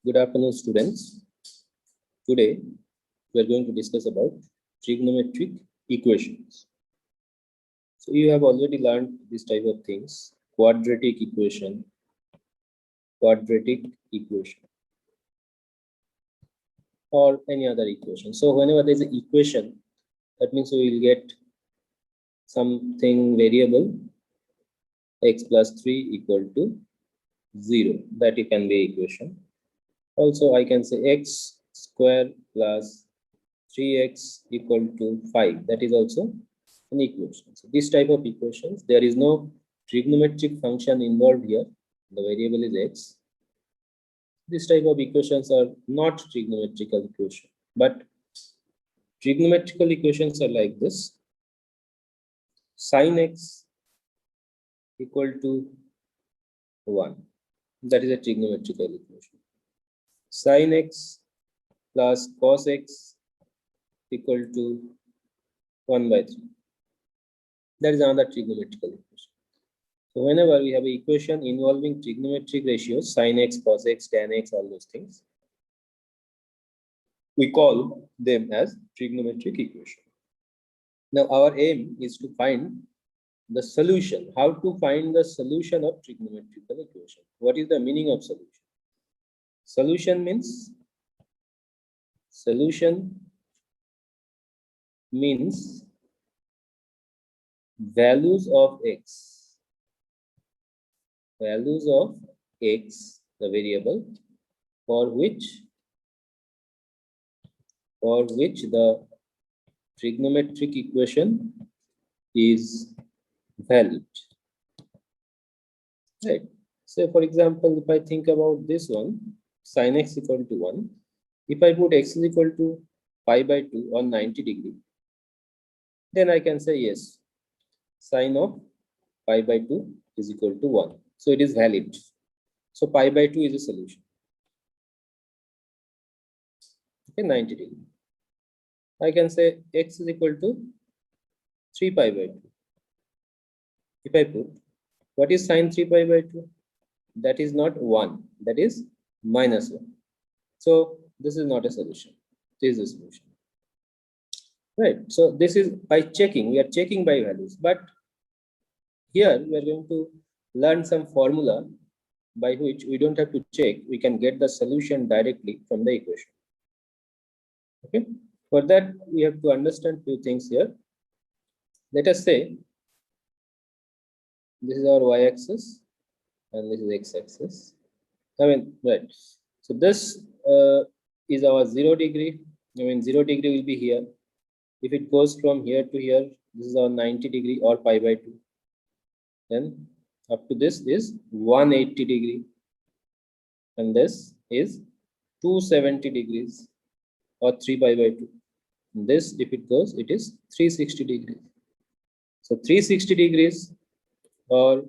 Good afternoon, students. Today, we are going to discuss about trigonometric equations. So you have already learned this type of things: quadratic equation, or any other equation. So whenever there is an equation, that means we will get something variable x plus 3 equal to 0. That it can be equation. Also, I can say x square plus 3x equal to 5. That is also an equation. So this type of equations, there is no trigonometric function involved here. The variable is x. This type of equations are not trigonometrical equation, but trigonometrical equations are like this: sine x equal to 1. That is a trigonometrical equation. Sine x plus cos x equal to 1 by 3. That is another trigonometrical equation. So whenever we have an equation involving trigonometric ratios, sin x, cos x, tan x, all those things, we call them as trigonometric equation. Now our aim is to find the solution. How to find the solution of trigonometrical equation? What is the meaning of solution? Solution means values of x, the variable for which the trigonometric equation is valid. Right. So for example, if I think about this one, sin x equal to 1, if I put x is equal to pi by 2 or 90 degree, then I can say yes, sine of pi by 2 is equal to 1. So it is valid. So pi by 2 is a solution. Okay, 90 degree. I can say x is equal to 3 pi by 2. If I put, what is sine 3 pi by 2? That is not 1, that is minus 1. So this is not a solution. This is a solution. Right. So this is by checking. We are checking by values. But here we are going to learn some formula by which we don't have to check. We can get the solution directly from the equation. Okay. For that, we have to understand few things here. Let us say this is our y-axis and this is x-axis. Right. So this is our 0 degree. 0 degree will be here. If it goes from here to here, this is our 90 degree or pi by 2. Then up to this is 180 degree. And this is 270 degrees or 3 pi by 2. And this, if it goes, it is 360 degrees. So 360 degrees, or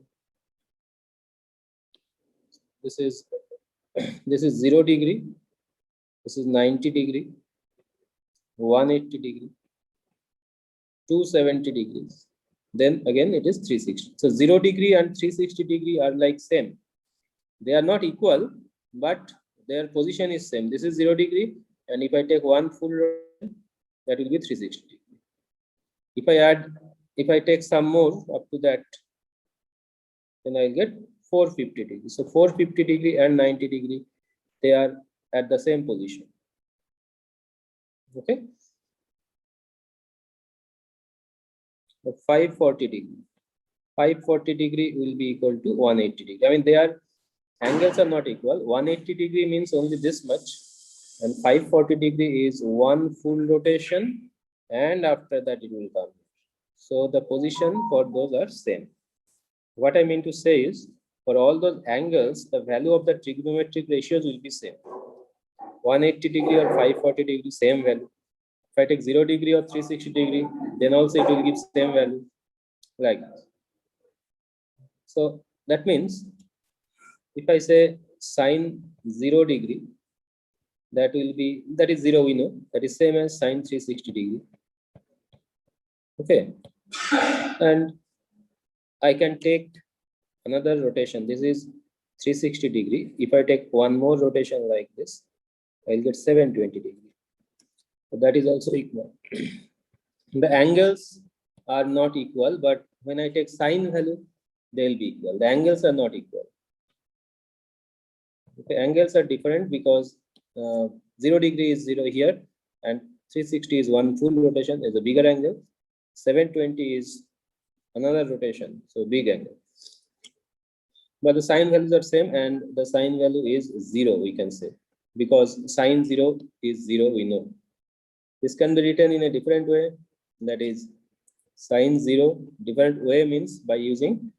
this is 0 degree, this is 90 degree, 180 degree, 270 degrees, then again it is 360. So 0 degree and 360 degree are like same. They are not equal, but their position is same. This is 0 degree, and if I take one full rotation, that will be 360 degree. If I take some more up to that, then I'll get 450 degree. So 450 degree and 90 degree, they are at the same position. Okay. 540 degree. 540 degree will be equal to 180 degree. Their angles are not equal. 180 degree means only this much, and 540 degree is one full rotation, and after that it will come. So the position for those are same. What I mean to say is, for all those angles, the value of the trigonometric ratios will be same. 180 degree or 540 degree, same value. If I take 0 degree or 360 degree, then also it will give same value, like that. So that means, if I say sine 0 degree, that is 0, we know, that is same as sine 360 degree. Okay. And I can take another rotation. This is 360 degree. If I take one more rotation like this, I'll get 720 degree. So that is also equal. The angles are not equal, but when I take sine value, they'll be equal. The angles are not equal. Okay, angles are different because 0 degree is 0 here, and 360 is one full rotation, is a bigger angle. 720 is another rotation, so big angle. But the sine values are same, and the sine value is 0, we can say, because sine 0 is 0, we know. This can be written in a different way, that is sine 0, different way means by using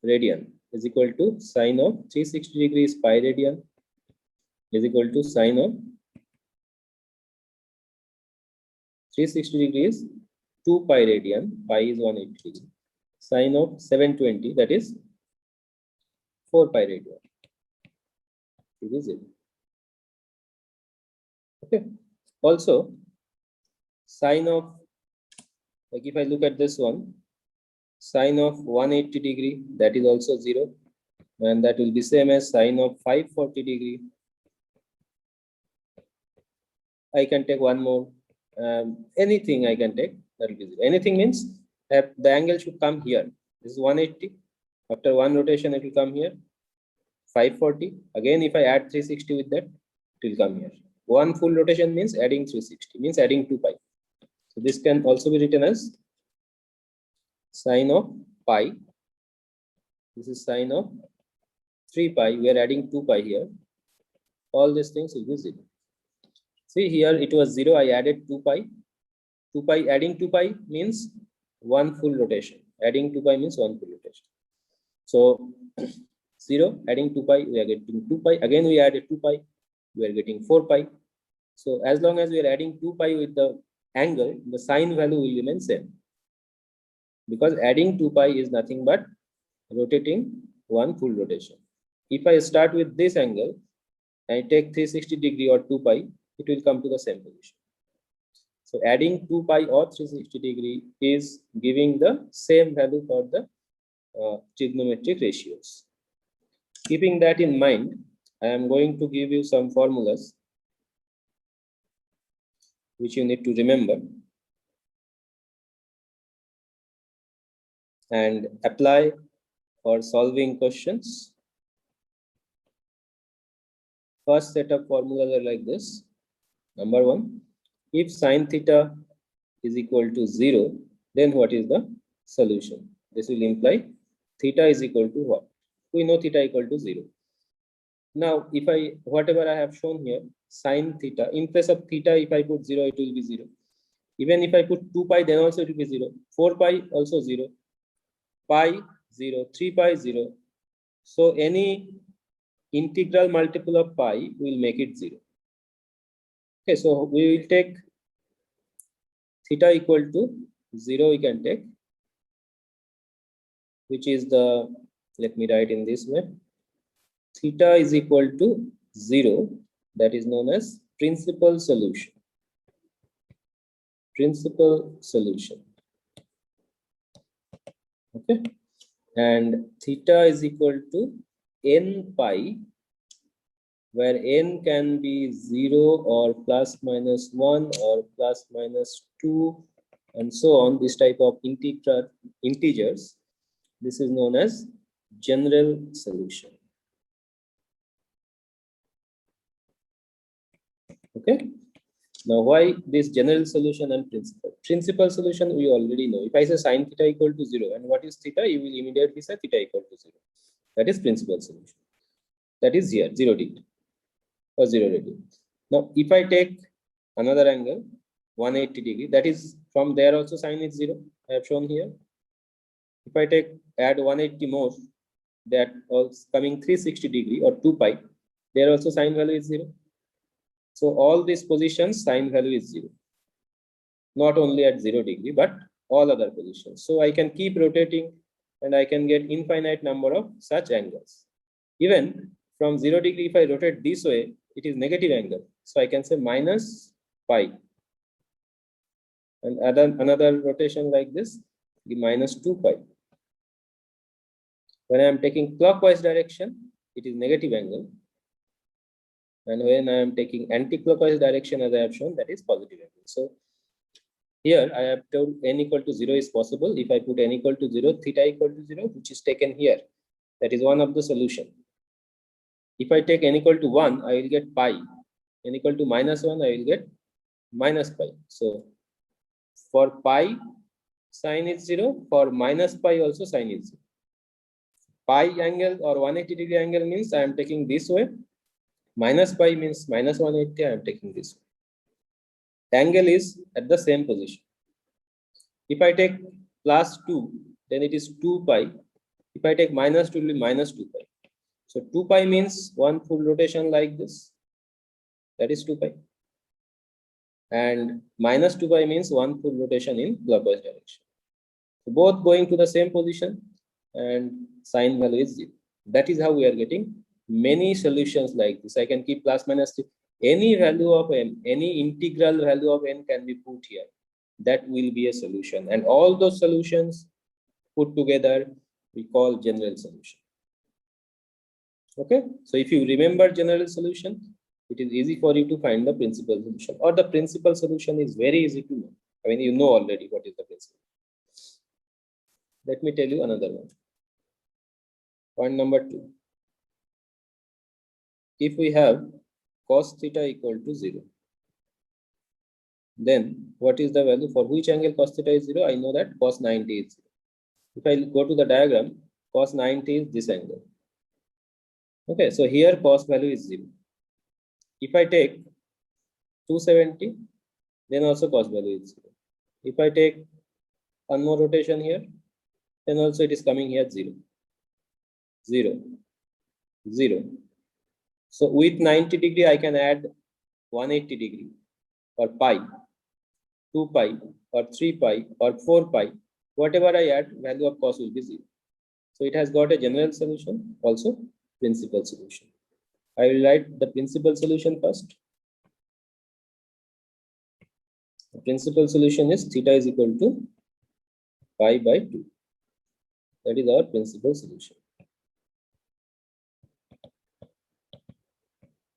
radian, is equal to sine of 360 degrees pi radian is equal to sine of 360 degrees 2 pi radian, pi is 180 degree, sine of 720, that is 4 pi radian. It is it. Okay. Also, sine of, like if I look at this one, sine of 180 degree, that is also 0, and that will be same as sine of 540 degree. I can take one more, anything I can take, that will be 0. Anything means that the angle should come here. This is 180. After one rotation, it will come here. 540. Again, if I add 360 with that, it will come here. One full rotation means adding 360, means adding 2 pi. So this can also be written as sine of pi. This is sine of 3 pi. We are adding 2 pi here. All these things will be 0. See here, it was 0. I added 2 pi. 2 pi, adding 2 pi means one full rotation. Adding 2 pi means one full rotation. So 0, adding 2 pi, we are getting 2 pi. Again, we added 2 pi. We are getting 4 pi. So as long as we are adding 2 pi with the angle, the sine value will remain same. Because adding 2 pi is nothing but rotating one full rotation. If I start with this angle, I take 360 degree or 2 pi, it will come to the same position. So adding 2 pi or 360 degree is giving the same value for the trigonometric ratios. Keeping that in mind, I am going to give you some formulas which you need to remember and apply for solving questions. First set of formulas are like this. Number 1, if sine theta is equal to 0, then what is the solution? This will imply theta is equal to what? We know theta equal to 0. Now, if I, whatever I have shown here, sine theta, in place of theta, if I put 0, it will be 0. Even if I put 2 pi, then also it will be 0. 4 pi, also 0. Pi, 0. 3 pi, 0. So any integral multiple of pi will make it 0. Okay, so we will take theta equal to 0, we can take, which is the, let me write in this way. Theta is equal to 0, that is known as principal solution. Principal solution. Okay. And theta is equal to n pi, where n can be 0 or plus minus 1 or plus minus 2 and so on, this type of integers. This is known as general solution. Okay. Now, why this general solution and principal? Principal solution we already know. If I say sine theta equal to 0, and what is theta? You will immediately say theta equal to 0. That is principal solution. That is here, 0 degree or 0 degree. Now, if I take another angle, 180 degree, that is from there also sine is 0. I have shown here. If I take add 180 more, that also coming 360 degree or 2 pi, there also sine value is 0. So all these positions, sine value is 0. Not only at 0 degree, but all other positions. So I can keep rotating and I can get infinite number of such angles. Even from 0 degree, if I rotate this way, it is negative angle. So I can say minus pi. And another rotation like this, the minus 2 pi. When I am taking clockwise direction, it is negative angle. And when I am taking anti-clockwise direction, as I have shown, that is positive angle. So here I have told n equal to 0 is possible. If I put n equal to 0, theta equal to 0, which is taken here, that is one of the solution. If I take n equal to 1, I will get pi. N equal to minus 1, I will get minus pi. So for pi, sine is 0. For minus pi also, sine is 0. Pi angle or 180 degree angle means I am taking this way. Minus pi means minus 180, I am taking this way. Angle is at the same position. If I take plus 2, then it is 2 pi. If I take minus 2, it will be minus 2 pi. So 2 pi means one full rotation like this. That is 2 pi. And minus 2 pi means one full rotation in clockwise direction. So both going to the same position and sine value is 0. That is how we are getting many solutions like this. I can keep plus minus 3. Any value of n, any integral value of n can be put here. That will be a solution. And all those solutions put together, we call general solution. Okay. So if you remember general solution, it is easy for you to find the principal solution. Or the principal solution is very easy to know. I mean, you know already what is the principal. Let me tell you another one. Point number 2. If we have cos theta equal to 0, then what is the value for which angle cos theta is 0? I know that cos 90 is 0. If I go to the diagram, cos 90 is this angle. Okay, so here cos value is 0. If I take 270, then also cos value is 0. If I take one more rotation here, then also it is coming here 0. 0. 0. So with 90 degree, I can add 180 degree or pi, 2 pi or 3 pi or 4 pi. Whatever I add, value of cos will be 0. So it has got a general solution, also principal solution. I will write the principal solution first. The principal solution is theta is equal to pi by 2. That is our principal solution.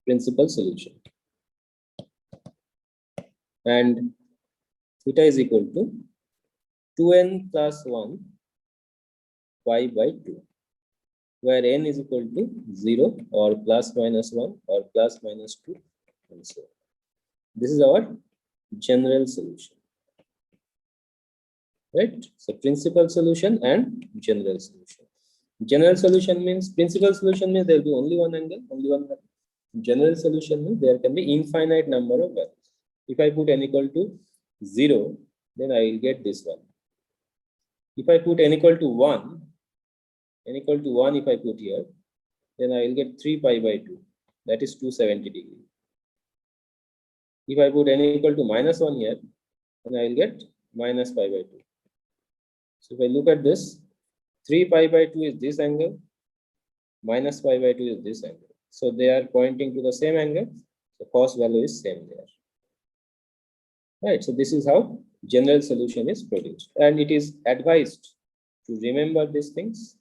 Principal solution. And theta is equal to 2n plus 1 pi by 2, where n is equal to 0 or plus minus 1 or plus minus 2 and so on. This is our general solution. Right? So principal solution and general solution. General solution means, principal solution means there will be only one angle, only one value. General solution means there can be infinite number of values. If I put n equal to 0, then I will get this one. If I put n equal to 1, n equal to 1 if I put here, then I will get 3 pi by 2. That is 270 degree. If I put n equal to minus 1 here, then I will get minus pi by 2. So if I look at this, 3 pi by 2 is this angle, minus pi by 2 is this angle. So they are pointing to the same angle. So cos value is same there. Right. So this is how general solution is produced. And it is advised to remember these things.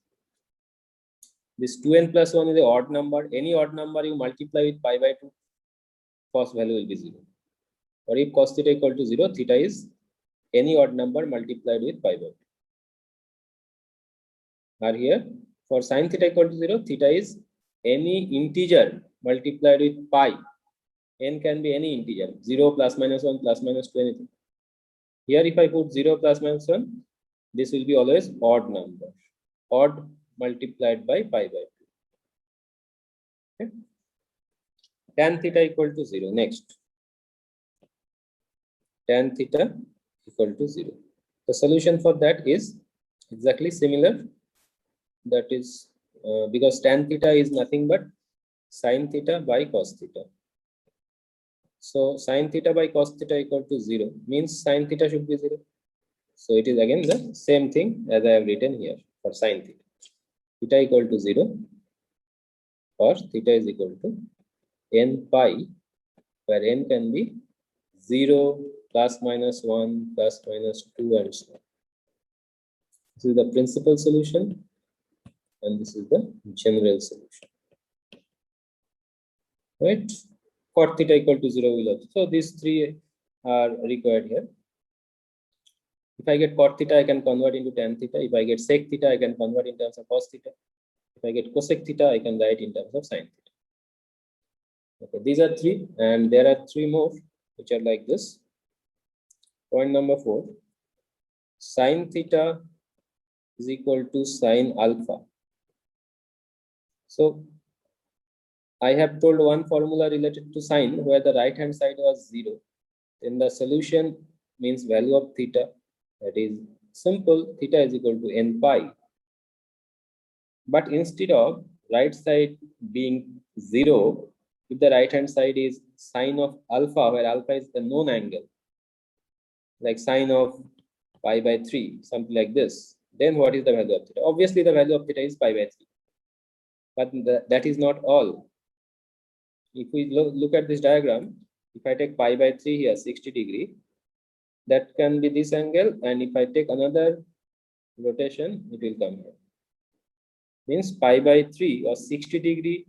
This 2n plus 1 is an odd number. Any odd number you multiply with pi by 2, cos value will be 0. Or if cos theta equal to 0, theta is any odd number multiplied with pi by 2. Or here, for sin theta equal to 0, theta is any integer multiplied with pi. N can be any integer, 0 plus minus 1 plus minus 2, anything. Here if I put 0 plus minus 1, this will be always odd number. Odd multiplied by pi by 2. Okay. Tan theta equal to 0. Next. Tan theta equal to 0. The solution for that is exactly similar. That is because tan theta is nothing but sin theta by cos theta. So sin theta by cos theta equal to 0 means sin theta should be 0. So it is again the same thing as I have written here for sin theta. Theta equal to 0 or theta is equal to n pi, where n can be 0, plus minus 1, plus minus 2 and so on. This is the principal solution and this is the general solution. right? Cot theta equal to 0 will also. So these three are required here. If I get cot theta, I can convert into tan theta. If I get sec theta, I can convert in terms of cos theta. If I get cosec theta, I can write in terms of sin theta. Okay, these are three, and there are three more which are like this. Point number 4, sin theta is equal to sin alpha. So I have told one formula related to sine where the right hand side was 0. Then the solution means value of theta, that is simple, theta is equal to n pi. But instead of right side being 0, if the right hand side is sine of alpha, where alpha is the known angle, like sine of pi by 3, something like this, then what is the value of theta? Obviously, the value of theta is pi by 3. But that is not all. If we look at this diagram, if I take pi by 3 here, 60 degree, that can be this angle. And if I take another rotation, it will come here. Means pi by 3 or 60 degree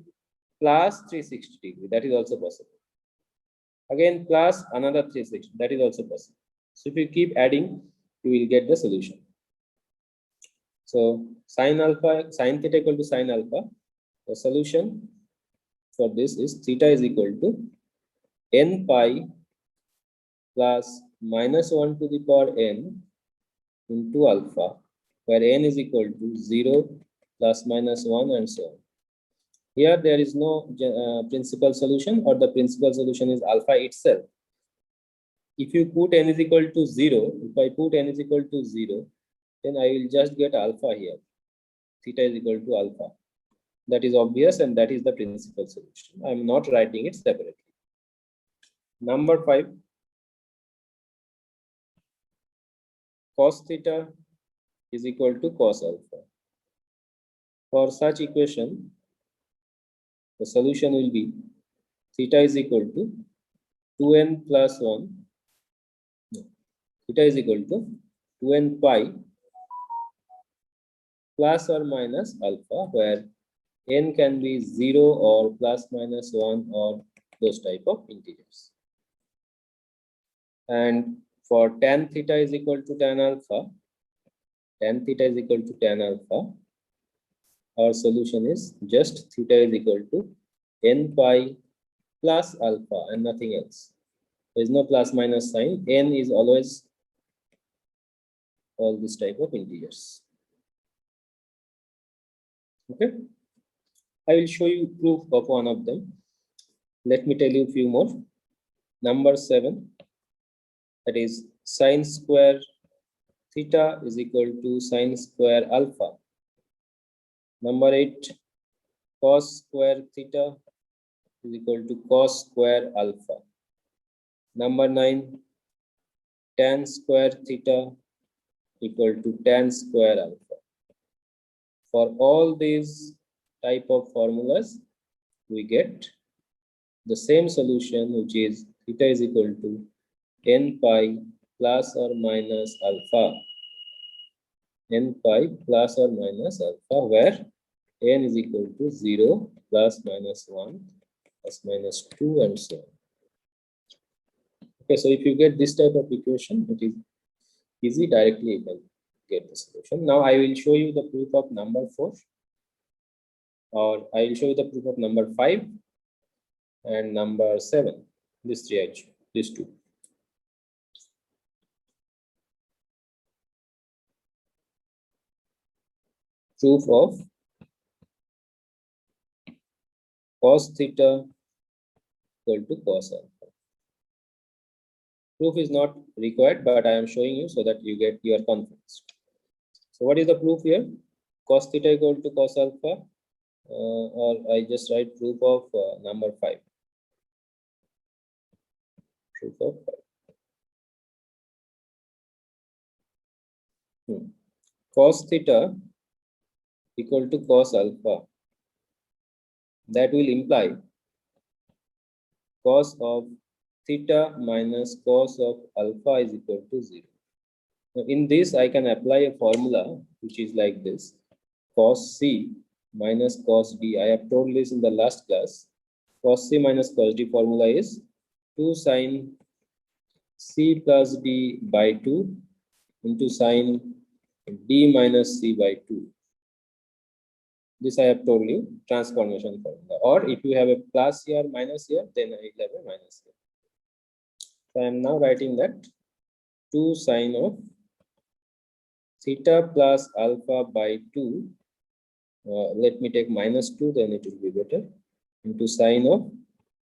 plus 360 degree. That is also possible. Again, plus another 360. That is also possible. So if you keep adding, you will get the solution. So sin alpha, sin theta equal to sin alpha. The solution for this is theta is equal to n pi plus minus 1 to the power n into alpha, where n is equal to 0 plus minus 1 and so on. Here there is no principal solution, or the principal solution is alpha itself. If you put n is equal to 0, if I put n is equal to 0, then I will just get alpha here. Theta is equal to alpha. That is obvious, and that is the principal solution. I am not writing it separately. Number 5, cos theta is equal to cos alpha. For such equation, the solution will be theta is equal to 2n plus 1. No, theta is equal to 2n pi plus or minus alpha, where n can be 0 or plus minus 1 or those type of integers. And for tan theta is equal to tan alpha, tan theta is equal to tan alpha, our solution is just theta is equal to n pi plus alpha and nothing else. There is no plus minus sign. N is always all this type of integers. Okay. I will show you proof of one of them. Let me tell you a few more. Number 7, that is sine square theta is equal to sine square alpha. Number 8, cos square theta is equal to cos square alpha. Number 9, tan square theta equal to tan square alpha. For all these type of formulas, we get the same solution, which is theta is equal to n pi plus or minus alpha. N pi plus or minus alpha, where n is equal to 0, plus minus 1, plus minus 2, and so on. Okay, so if you get this type of equation, it is easy, directly you can get the solution. Now I will show you the proof of number 4, or I will show you the proof of number 5 and number 7. These three actually, these two. Proof of cos theta equal to cos alpha. Proof is not required, but I am showing you so that you get your confidence. So what is the proof here? Cos theta equal to cos alpha, or I just write proof of number 5. Proof of 5. Cos theta equal to cos alpha. That will imply cos of theta minus cos of alpha is equal to 0. Now in this, I can apply a formula which is like this: cos C minus cos B. I have told this in the last class. cos C minus cos D formula is 2 sine C plus D by 2 into sine D minus C by 2. This I have told you, transformation formula. Or if you have a plus here, minus here, then I will have a minus here. So I am now writing that 2 sine of theta plus alpha by 2. Let me take minus 2, then it will be better. Into sine of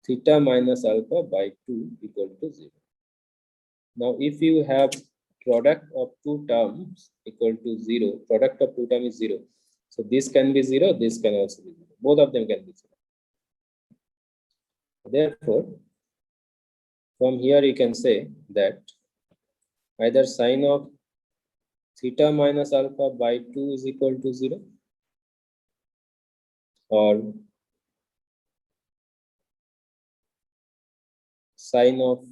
theta minus alpha by 2 equal to 0. Now, if you have product of two terms equal to 0, product of two terms is 0. So this can be 0, this can also be 0. Both of them can be 0. Therefore, from here you can say that either sine of theta minus alpha by 2 is equal to 0, or sine of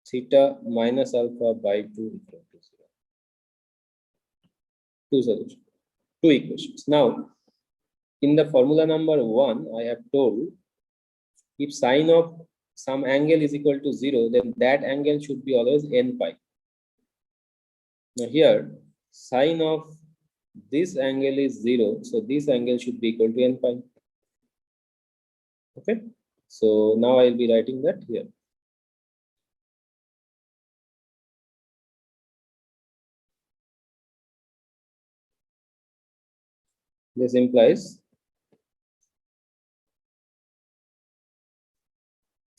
theta minus alpha by 2 equal to 0. Two solutions, two equations. Now, in the formula number 1, I have told if sine of some angle is equal to 0, then that angle should be always n pi. Now here, sine of this angle is 0, so this angle should be equal to n pi. Okay, so now I will be writing that here. This implies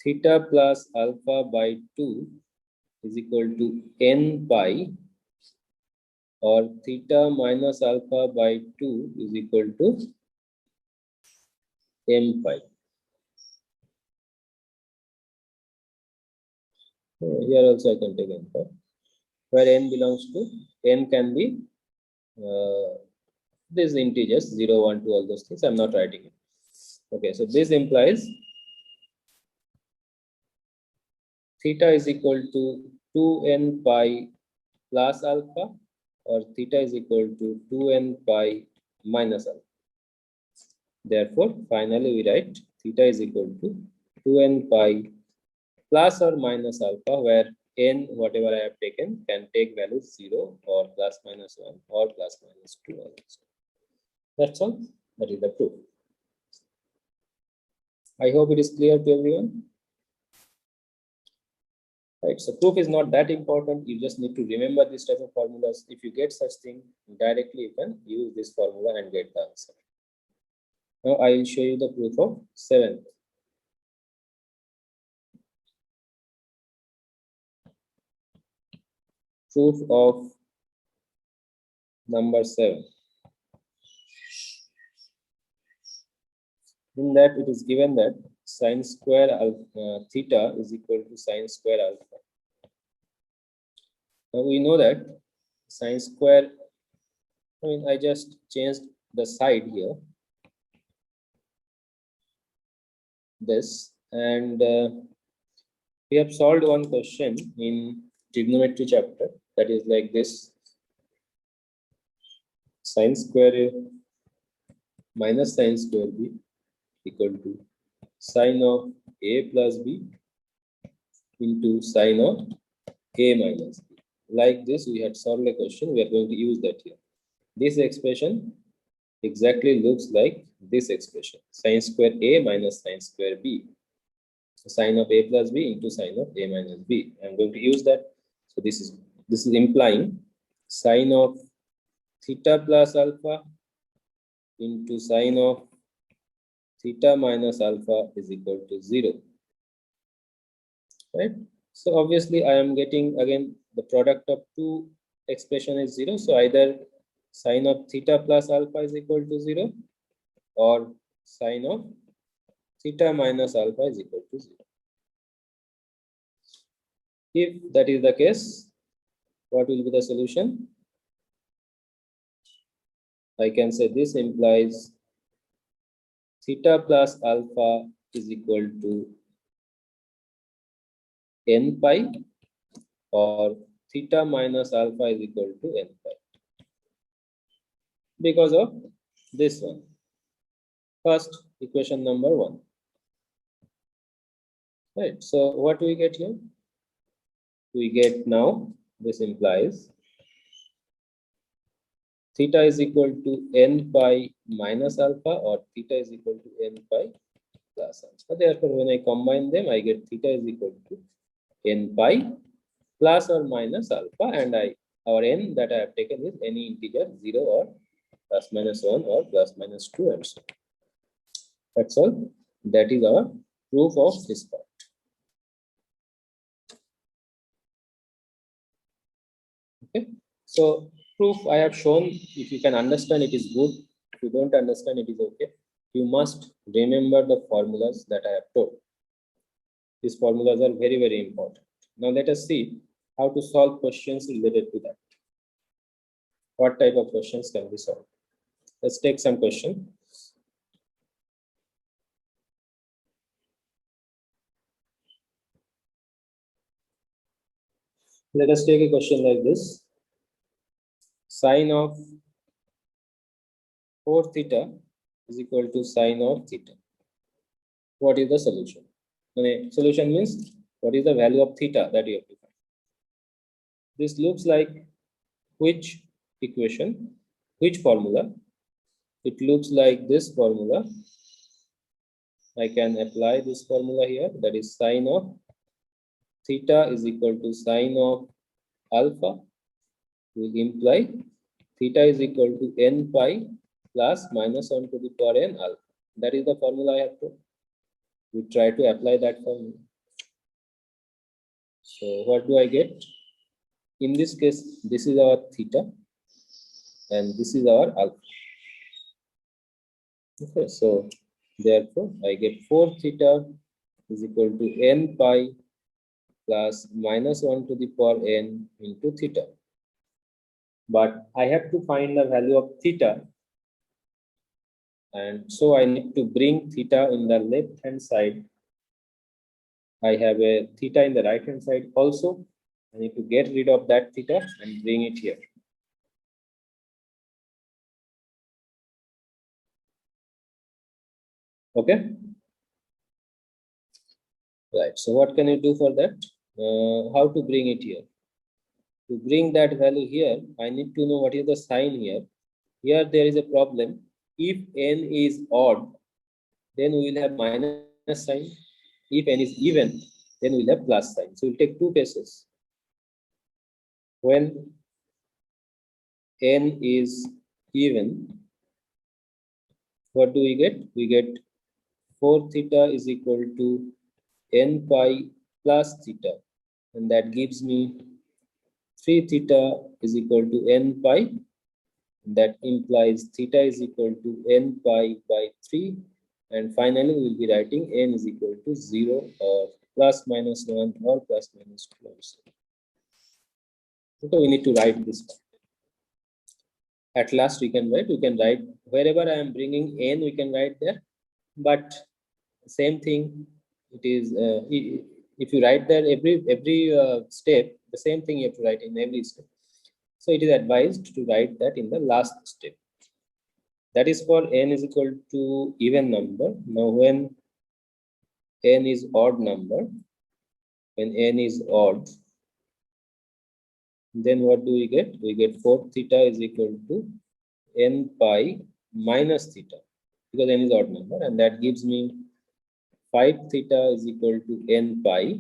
theta plus alpha by 2 is equal to n pi, or theta minus alpha by 2 is equal to m pi. Here also I can take n pi, where n belongs to, n can be these integers 0, 1, 2, all those things. I'm not writing it. Okay, so this implies theta is equal to 2n pi plus alpha, or theta is equal to 2n pi minus alpha. Therefore, finally we write theta is equal to 2n pi plus or minus alpha, where n, whatever I have taken, can take values 0 or plus minus 1 or plus minus 2. That's all. That is the proof. I hope it is clear to everyone. Right, so proof is not that important. You just need to remember this type of formulas. If you get such thing directly, you can use this formula and get the answer. Now I will show you the proof of 7th. Proof of number 7. In that it is given that sine square alpha, theta is equal to sine square alpha. Now we know that sine square, I just changed the side here, this, and we have solved one question in trigonometry chapter that is like this: sine square A minus sine square B equal to sine of A plus B into sine of A minus B. Like this, we had solved a question. We are going to use that here. This expression exactly looks like this expression: sine square A minus sine square B. So sine of A plus B into sine of A minus B. I'm going to use that. So this is implying sine of theta plus alpha into sine of theta minus alpha is equal to 0. Right? So obviously I am getting again the product of two expression is 0. So either sine of theta plus alpha is equal to 0, or sine of theta minus alpha is equal to 0. If that is the case, what will be the solution? I can say this implies theta plus alpha is equal to n pi, or theta minus alpha is equal to n pi, because of this one. First, equation number 1. Right. So what do we get here? We get now, this implies theta is equal to n pi minus alpha, or theta is equal to n pi plus alpha. Therefore, when I combine them, I get theta is equal to n pi plus or minus alpha, and our n that I have taken is any integer 0 or plus minus 1 or plus minus 2 and so on. That's all. That is our proof of this part. Okay. So proof I have shown. If you can understand, it is good. If you don't understand, it is okay. You must remember the formulas that I have told. These formulas are very, very important. Now let us see how to solve questions related to that. What type of questions can be solved? Let's take some question. Let us take a question like this. Sine of 4 theta is equal to sine of theta. What is the solution? Solution means what is the value of theta that you have to find. This looks like which equation, which formula? It looks like this formula. I can apply this formula here, that is sine of theta is equal to sine of alpha, will imply theta is equal to n pi plus minus 1 to the power n alpha. That is the formula I have to. We try to apply that formula. So what do I get? In this case, this is our theta and this is our alpha. Okay, so therefore I get 4 theta is equal to n pi plus minus 1 to the power n into theta. But I have to find the value of theta, and so I need to bring theta in the left hand side. I have a theta in the right hand side also. I need to get rid of that theta and bring it here. Okay. Right. So what can you do for that? How to bring it here? To bring that value here, I need to know what is the sign here. Here there is a problem. If n is odd, then we will have minus sign. If n is even, then we'll have plus sign. So we'll take two cases. When n is even, what do we get? We get 4 theta is equal to n pi plus theta, and that gives me 3 theta is equal to n pi. That implies theta is equal to n pi by 3, and finally we will be writing n is equal to 0 or plus minus 1 or plus minus 2. So we need to write this part. At last we can write wherever I am bringing n, we can write there, but same thing it is. If you write there every step, the same thing you have to write in every step. So it is advised to write that in the last step. That is for n is equal to even number. Now when n is odd number, when n is odd, then what do we get? We get 4 theta is equal to n pi minus theta, because n is odd number, and that gives me 5 theta is equal to n pi,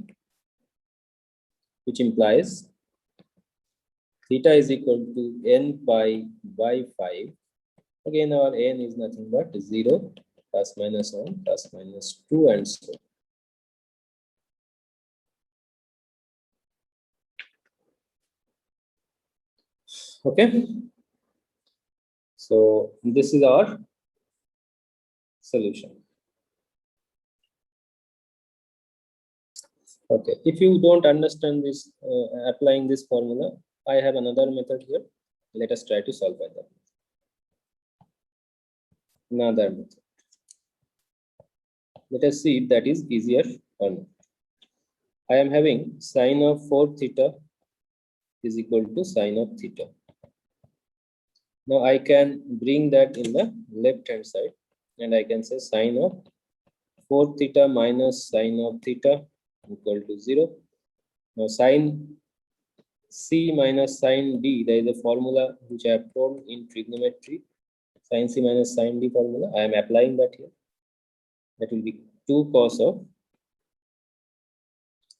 which implies theta is equal to n pi by 5. Again, our n is nothing but 0, plus minus 1, plus minus 2, and so on. Okay. So this is our solution. Okay. If you don't understand this, applying this formula, I have another method here. Let us try to solve by that. Another method. Let us see if that is easier or not. I am having sine of 4 theta is equal to sine of theta. Now I can bring that in the left hand side. and I can say sine of 4 theta minus sine of theta equal to 0. Now sine C minus sine D, there is a formula which I have told in trigonometry, sine C minus sine D formula. I am applying that here. That will be 2 cos of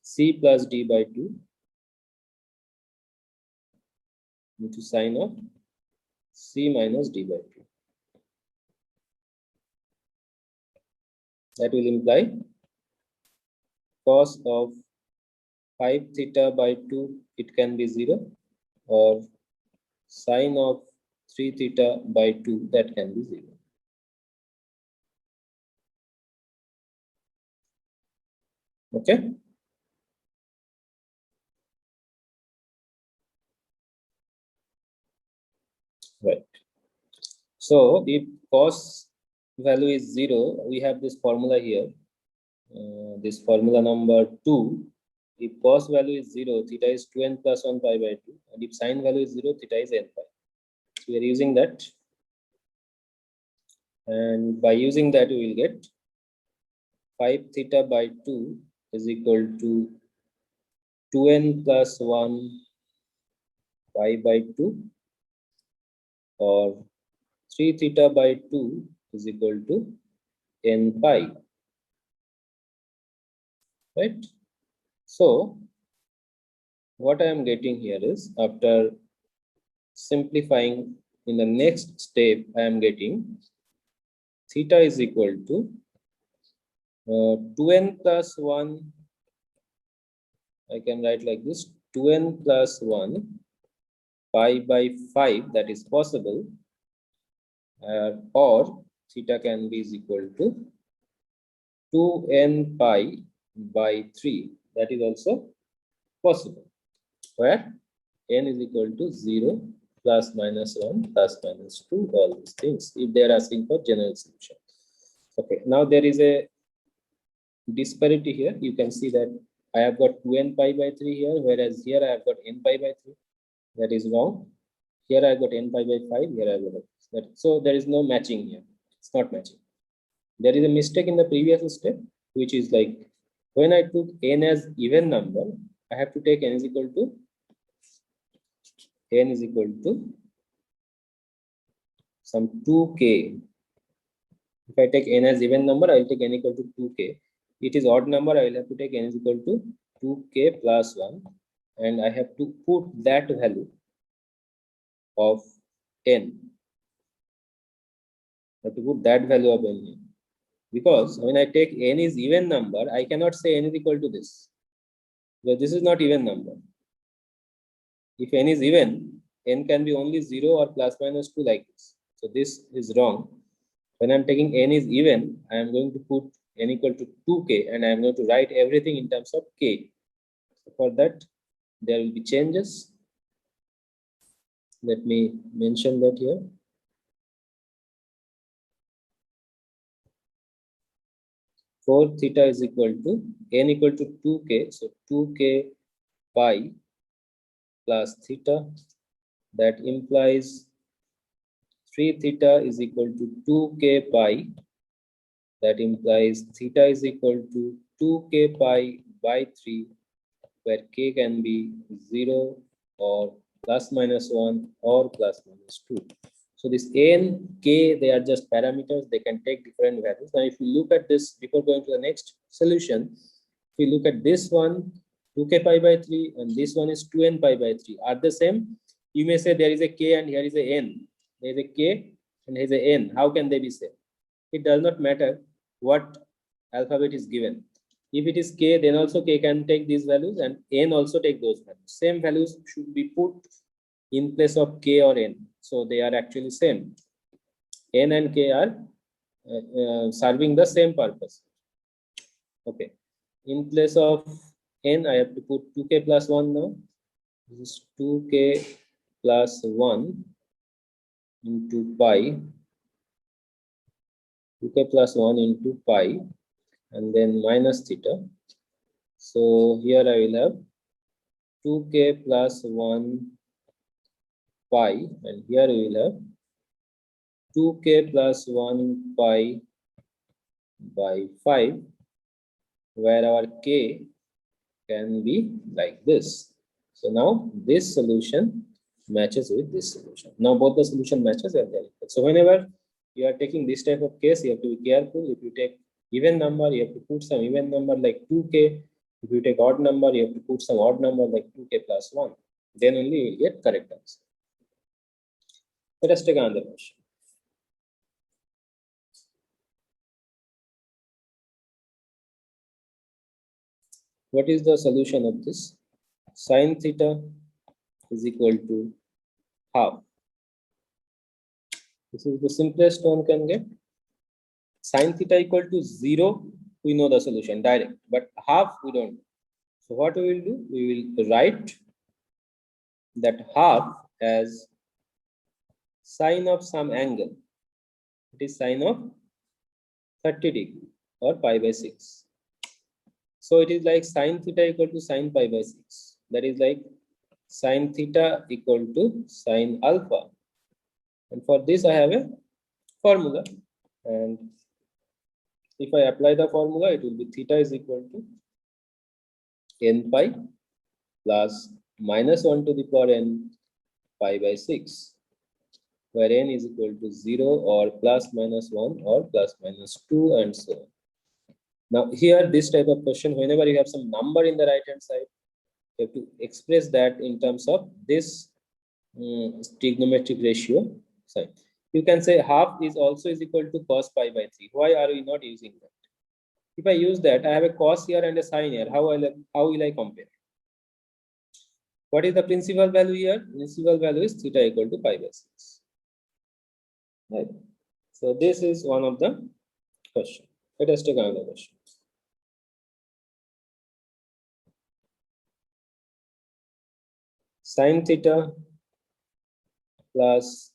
C plus D by 2 into sine of C minus D by 2. That will imply cos of 5 theta by 2, it can be 0, or sine of 3 theta by 2, that can be 0. Okay. Right. So if cos value is 0, we have this formula here. This formula number 2. If cos value is 0, theta is 2n plus 1 pi by 2. And if sine value is 0, theta is n pi. So we are using that. And by using that, we will get 5 theta by 2 is equal to 2n plus 1 pi by 2, or 3 theta by 2 is equal to n pi. Right? So what I am getting here is, after simplifying in the next step, I am getting theta is equal to 2n plus 1, I can write like this, 2n plus 1 pi by 5, that is possible, or theta can be is equal to 2n pi by 3, that is also possible, where n is equal to 0, plus minus 1, plus minus 2, all these things, if they are asking for general solution. Okay, now there is a disparity here. You can see that I have got 2n pi by 3 here, whereas here I have got n pi by 3. That is wrong. Here I have got n pi by 5, here I have got that. So there is no matching here. It's not matching. There is a mistake in the previous step, which is like, when I took n as even number, I have to take n is equal to some 2k. If I take n as even number, I will take n equal to 2k. It is odd number, I will have to take n is equal to 2k plus 1, and I have to put that value of n. I have to put that value of n here. Because when I take n is even number, I cannot say n is equal to this. Because this is not even number. If n is even, n can be only 0 or plus minus 2 like this. So this is wrong. When I'm taking n is even, I am going to put n equal to 2k, and I am going to write everything in terms of k. So for that, there will be changes. Let me mention that here. For theta is equal to n equal to 2k, so 2k pi plus theta. That implies 3 theta is equal to 2k pi. That implies theta is equal to 2k pi by 3, where k can be 0 or plus minus 1 or plus minus 2. So this n, k, they are just parameters. They can take different values. Now if you look at this, before going to the next solution, if you look at this one, 2k pi by 3, and this one is 2n pi by 3, are the same? You may say there is a k and here is a n. There is a k and here is a n. How can they be same? It does not matter what alphabet is given. If it is k, then also k can take these values, and n also take those values. Same values should be put in place of k or n. So they are actually same. N and k are serving the same purpose. Okay. In place of n, I have to put 2k plus 1 now. This is 2k plus 1 into pi. 2k plus 1 into pi, and then minus theta. So here I will have 2k plus 1 pi, and here we will have 2k plus 1 pi by 5, where our k can be like this. So now this solution matches with this solution. Now both the solution matches and they're equal. So whenever you are taking this type of case, you have to be careful. If you take even number, you have to put some even number like 2k. If you take odd number, you have to put some odd number like 2k plus 1. Then only you will get correct answer. Let us take another question. What is the solution of this? Sine theta is equal to half. This is the simplest one can get. Sine theta equal to 0, we know the solution direct, but half we don't know. So what we will do? We will write that half as sine of some angle. It is sine of 30 degree or pi by 6. So it is like sine theta equal to sine pi by 6. That is like sine theta equal to sine alpha. And for this I have a formula. And if I apply the formula, it will be theta is equal to n pi plus minus 1 to the power n pi by 6, where n is equal to 0 or plus minus 1 or plus minus 2 and so on. Now here this type of question, whenever you have some number in the right hand side, you have to express that in terms of this trigonometric ratio sign. You can say half is also is equal to cos pi by 3. Why are we not using that? If I use that, I have a cos here and a sine here. How will I compare? What is the principal value here? Principal value is theta equal to pi by 6. Right. So this is one of the question. Let us take another question. Sine theta plus,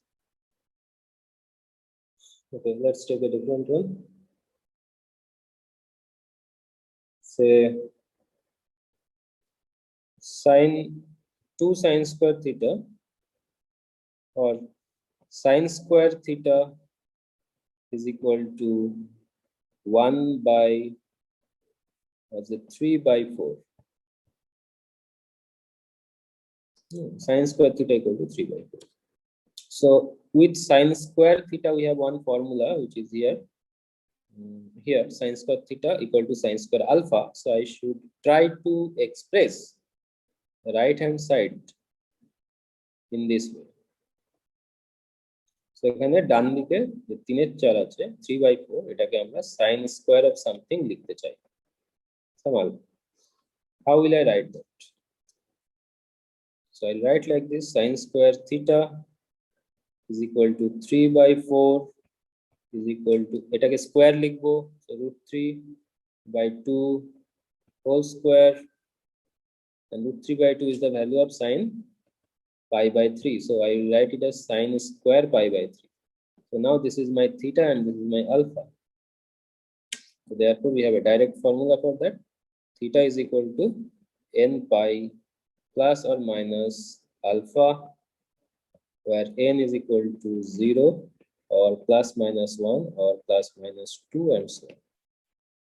okay, let's take a different one. Say sine 2 sine square theta or sine square theta is equal to 1 by, what's it, 3 by 4. Sine square theta equal to 3 by 4. So with sine square theta, we have one formula which is here. Here, sine square theta equal to sine square alpha. So I should try to express the right hand side in this way. So এখানে ডান দিকে যে 3 এর 4 আছে 3 by 4, এটাকে আমরা sin square of something লিখতে চাই। Some alpha. How will I write that? So I'll write like this: sin square theta is equal to 3 by 4 is equal to, এটাকে square লিখবো, so root 3 by 2 whole square, and root 3 by 2 is the value of sine pi by 3. So I will write it as sine square pi by 3. So now this is my theta and this is my alpha. So therefore we have a direct formula for that. Theta is equal to n pi plus or minus alpha, where n is equal to 0 or plus minus 1 or plus minus 2 and so on.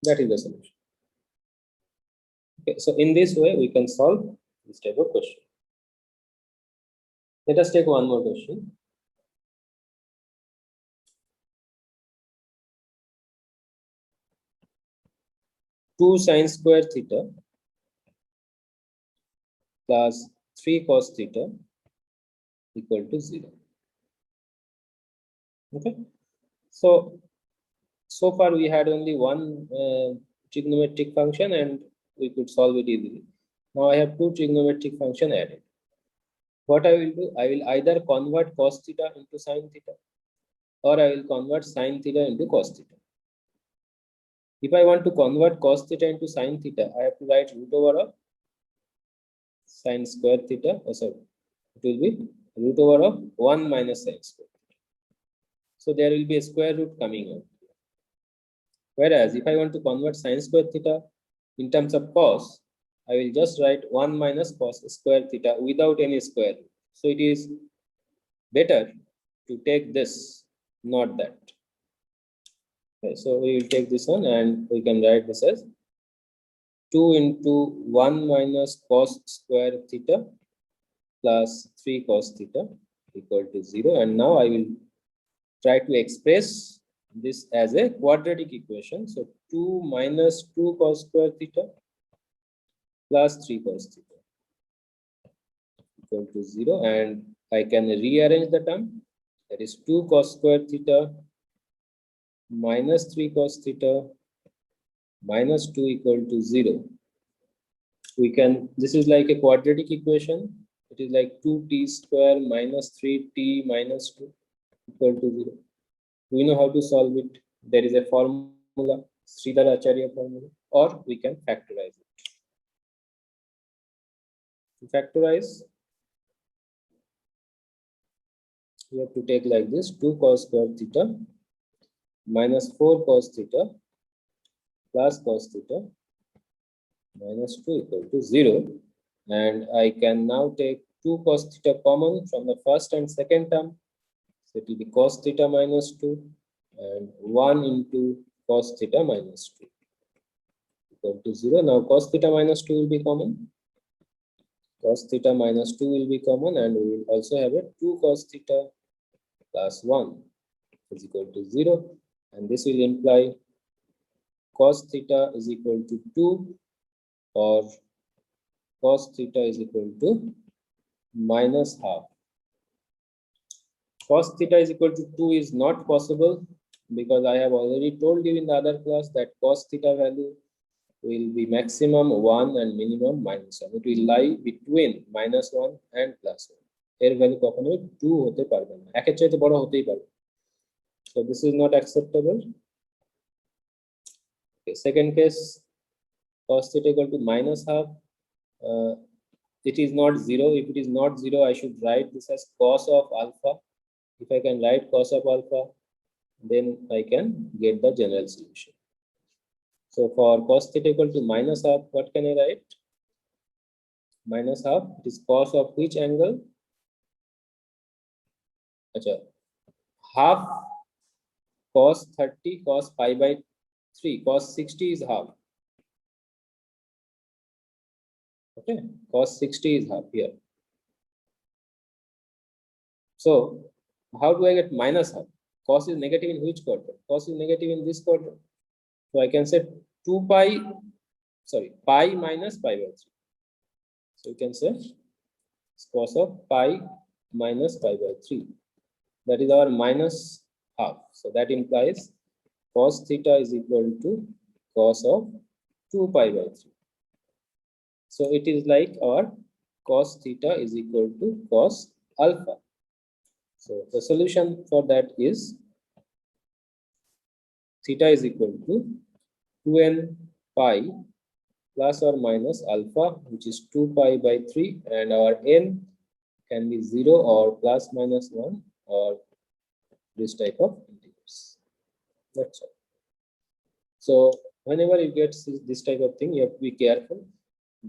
That is the solution. Okay, so in this way we can solve this type of question. Let us take one more question. Two sine square theta plus 3 cos theta equal to 0. Okay, so far we had only one trigonometric function and we could solve it easily. Now I have two trigonometric function added. What I will do, I will either convert cos theta into sine theta, or I will convert sine theta into cos theta. If I want to convert cos theta into sine theta, I have to write root over of sine square theta. Oh, sorry, it will be root over of 1 minus sine square theta. So there will be a square root coming out. Whereas if I want to convert sine square theta in terms of cos, I will just write 1 minus cos square theta without any square root. So it is better to take this, not that. Okay, so we will take this one and we can write this as 2 into 1 minus cos square theta plus 3 cos theta equal to 0. And now I will try to express this as a quadratic equation. So 2 minus 2 cos square theta plus 3 cos theta equal to 0. And I can rearrange the term. That is 2 cos square theta minus 3 cos theta minus 2 equal to 0. We can, this is like a quadratic equation. It is like 2t square minus 3t minus 2 equal to 0. We know how to solve it. There is a formula, Sridhar Acharya formula, or we can factorize it. To factorize, we have to take like this: 2 cos square theta minus 4 cos theta plus cos theta minus 2 equal to 0. And I can now take 2 cos theta common from the first and second term. So it will be cos theta minus 2 and 1 into cos theta minus 2 equal to 0. Now cos theta minus 2 will be common. Cos theta minus 2 will be common, and we will also have a 2 cos theta plus 1 is equal to 0. And this will imply cos theta is equal to 2, or cos theta is equal to minus half. Cos theta is equal to 2 is not possible, because I have already told you in the other class that cos theta value will be maximum 1 and minimum minus 1. It will lie between minus 1 and plus 1. এর value কখনোই 2 হতে পারবে না, একের চাইতে বড় হতেই পারবে। So this is not acceptable. Okay, second case, cos theta equal to minus half. It is not 0. If it is not 0, I should write this as cos of alpha. If I can write cos of alpha, then I can get the general solution. So for cos theta equal to minus half, what can I write? Minus half, it is cos of which angle? Achha, half cos 30 cos pi by 3. Cos 60 is half. Okay, cos 60 is half here. So how do I get minus half? Cos is negative in which quadrant? Cos is negative in this quadrant. So I can say pi minus pi by 3. So you can say cos of pi minus pi by 3. That is our minus half. So that implies cos theta is equal to cos of 2 pi by 3. So it is like our cos theta is equal to cos alpha. So the solution for that is theta is equal to 2n pi plus or minus alpha, which is 2 pi by 3, and our n can be 0 or plus minus 1 or this type of integers. That's all. So whenever you get this type of thing, you have to be careful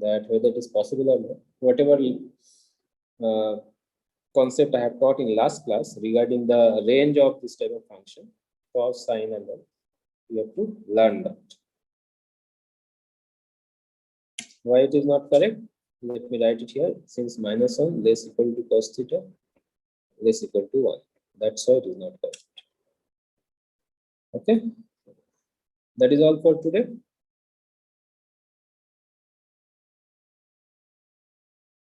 that whether it is possible or not. Whatever concept I have taught in last class regarding the range of this type of function, cos, sine, and all, you have to learn that. Why it is not correct? Let me write it here. Since minus 1 less equal to cos theta less equal to 1. That's why it is not correct. Okay. That is all for today.